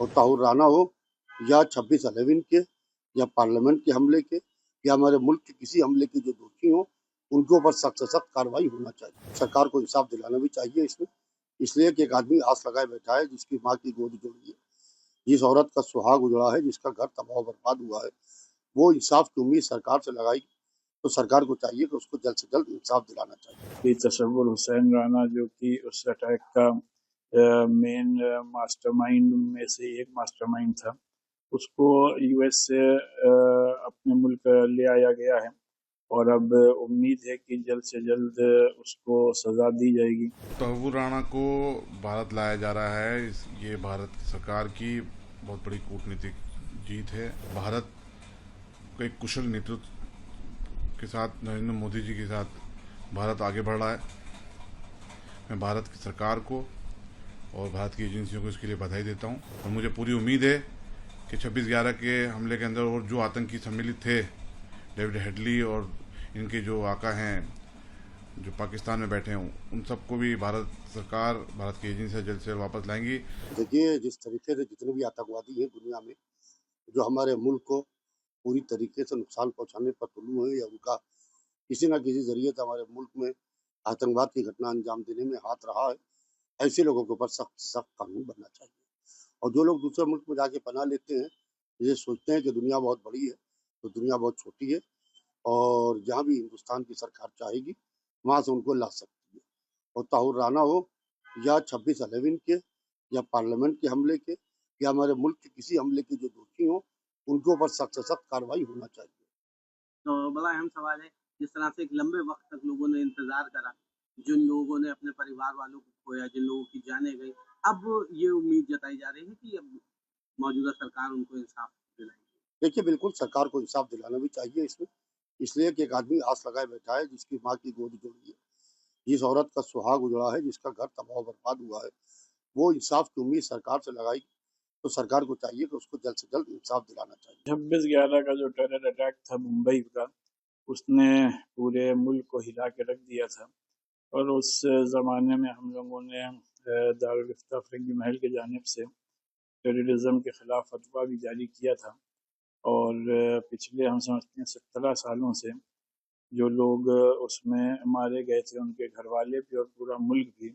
और ताहुर राना हो या 26/11 के या पार्लियामेंट के हमले के या हमारे मुल्क के किसी हमले के जो दोषी हों उनके ऊपर सख्त से सख्त कार्रवाई होना चाहिए। सरकार को इंसाफ दिलाना भी चाहिए इसमें, इसलिए कि एक आदमी आस लगाए बैठा है जिसकी माँ की गोद उजड़ी है, जिस औरत का सुहाग उजड़ा है, जिसका घर तबाह बर्बाद हुआ है, वो इंसाफ की उम्मीद सरकार से लगाई तो सरकार को चाहिए कि उसको जल्द से जल्द इंसाफ दिलाना चाहिए। तसव्वुर हुसैन राना जो कि उस अटैक का मेन मास्टरमाइंड में से एक मास्टरमाइंड था, उसको यूएस से अपने मुल्क ले आया गया है और अब उम्मीद है कि जल्द से जल्द उसको सजा दी जाएगी। ताहुर राना को भारत लाया जा रहा है। ये भारत सरकार की बहुत बड़ी कूटनीतिक जीत है। भारत को एक कुशल नेतृत्व के साथ नरेंद्र मोदी जी के साथ भारत आगे बढ़ रहा है। मैं भारत की सरकार को और भारत की एजेंसियों को इसके लिए बधाई देता हूं और मुझे पूरी उम्मीद है कि 26/11 के हमले के अंदर और जो आतंकी सम्मिलित थे, डेविड हेडली और इनके जो आका हैं जो पाकिस्तान में बैठे हैं, उन सबको भी भारत सरकार, भारत की एजेंसियां जल्द से जल्द वापस लाएंगी। देखिए, जिस तरीके से जितने भी आतंकवादी हैं दुनिया में जो हमारे मुल्क को पूरी तरीके से नुकसान पहुंचाने पर तुलू है या उनका किसी न किसी जरिए से हमारे मुल्क में आतंकवाद की घटना अंजाम देने में हाथ रहा है, ऐसे लोगों के ऊपर सख्त सख्त कानून बनना चाहिए। और जो लोग दूसरे मुल्क में जाके पनाह लेते हैं, ये सोचते हैं कि दुनिया बहुत बड़ी है, तो दुनिया बहुत छोटी है और जहाँ भी हिंदुस्तान की सरकार चाहेगी वहाँ से उनको ला सकती है। और ताहुर राना हो या 26/11 के या पार्लियामेंट के हमले के या हमारे मुल्क के किसी हमले के जो दोषी हों उनके ऊपर सख्त से सख्त कार्रवाई होना चाहिए। तो बड़ा अहम सवाल है, जिस तरह से एक लंबे वक्त तक लोगों ने इंतजार करा, जिन लोगों ने अपने परिवार वालों को खोया, जिन लोगों की जानें गई, अब ये उम्मीद जताई जा रही है कि अब मौजूदा सरकार उनको इंसाफ दिलाएगी। देखिए, बिल्कुल सरकार को इंसाफ दिलाना भी चाहिए इसमें, इसलिए कि एक आदमी आस लगाए बैठा है जिसकी माँ की गोद उजड़ी है, जिस औरत का सुहाग उजड़ा है, जिसका घर तबाह बर्बाद हुआ है, वो इंसाफ की उम्मीद सरकार से लगाई तो सरकार को चाहिए कि उसको जल्द से जल्द इंसाफ दिलाना चाहिए। 26/11 का जो टेरर अटैक था मुंबई का, उसने पूरे मुल्क को हिला के रख दिया था और उस ज़माने में हम लोगों ने दारुल इफ्ता फ़िरंगी महल की जानिब से टेररिज्म के ख़िलाफ़ फतवा भी जारी किया था। और पिछले हम समझते हैं 17 सालों से जो लोग उसमें मारे गए थे, उनके घर वाले भी और पूरा मुल्क भी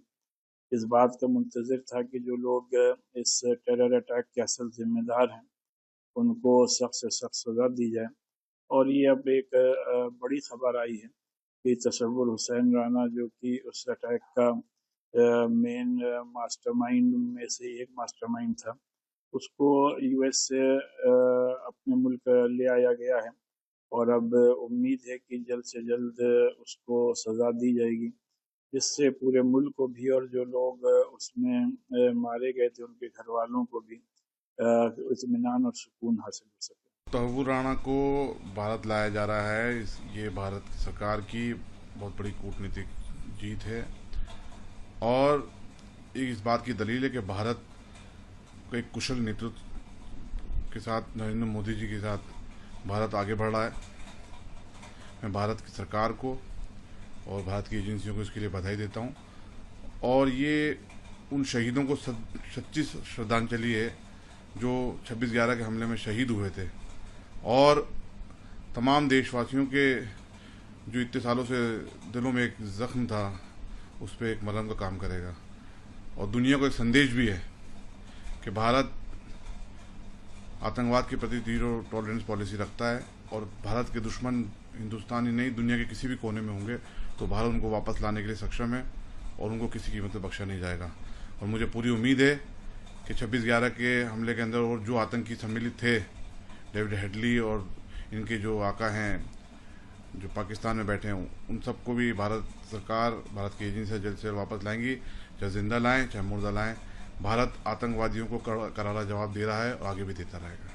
इस बात का मुंतज़िर था कि जो लोग इस टेरर अटैक के असल ज़िम्मेदार हैं उनको सख्त से सख्त सज़ा दी जाए। और ये अब एक बड़ी ख़बर आई है कि तसव्वुर हुसैन राना जो कि उस अटैक का मेन मास्टरमाइंड में से एक मास्टरमाइंड था, उसको यूएस से अपने मुल्क ले आया गया है और अब उम्मीद है कि जल्द से जल्द उसको सज़ा दी जाएगी, जिससे पूरे मुल्क को भी और जो लोग उसमें मारे गए थे उनके घर वालों को भी इत्मीनान और सुकून हासिल हो सके। ताहुर राना को भारत लाया जा रहा है। ये भारत सरकार की बहुत बड़ी कूटनीतिक जीत है और इस बात की दलील है कि भारत को एक कुशल नेतृत्व के साथ नरेंद्र मोदी जी के साथ भारत आगे बढ़ रहा है। मैं भारत की सरकार को और भारत की एजेंसियों को इसके लिए बधाई देता हूं और ये उन शहीदों को सच्ची श्रद्धांजलि है जो 26/11 के हमले में शहीद हुए थे और तमाम देशवासियों के जो इतने सालों से दिलों में एक जख्म था उस पर एक मलहम का काम करेगा। और दुनिया को एक संदेश भी है कि भारत आतंकवाद के प्रति जीरो टॉलरेंस पॉलिसी रखता है और भारत के दुश्मन हिंदुस्तान ही नहीं दुनिया के किसी भी कोने में होंगे तो भारत उनको वापस लाने के लिए सक्षम है और उनको किसी कीमत पर बख्शा नहीं जाएगा। और मुझे पूरी उम्मीद है कि 26/11 के हमले के अंदर और जो आतंकी सम्मिलित थे, डेविड हेडली और इनके जो आका हैं जो पाकिस्तान में बैठे हैं, उन सबको भी भारत सरकार, भारत की एजेंसियां जल्द से जल्द वापस लाएंगी, चाहे जिंदा लाएं चाहे मुर्दा लाएं। भारत आतंकवादियों को करारा जवाब दे रहा है और आगे भी देता रहेगा।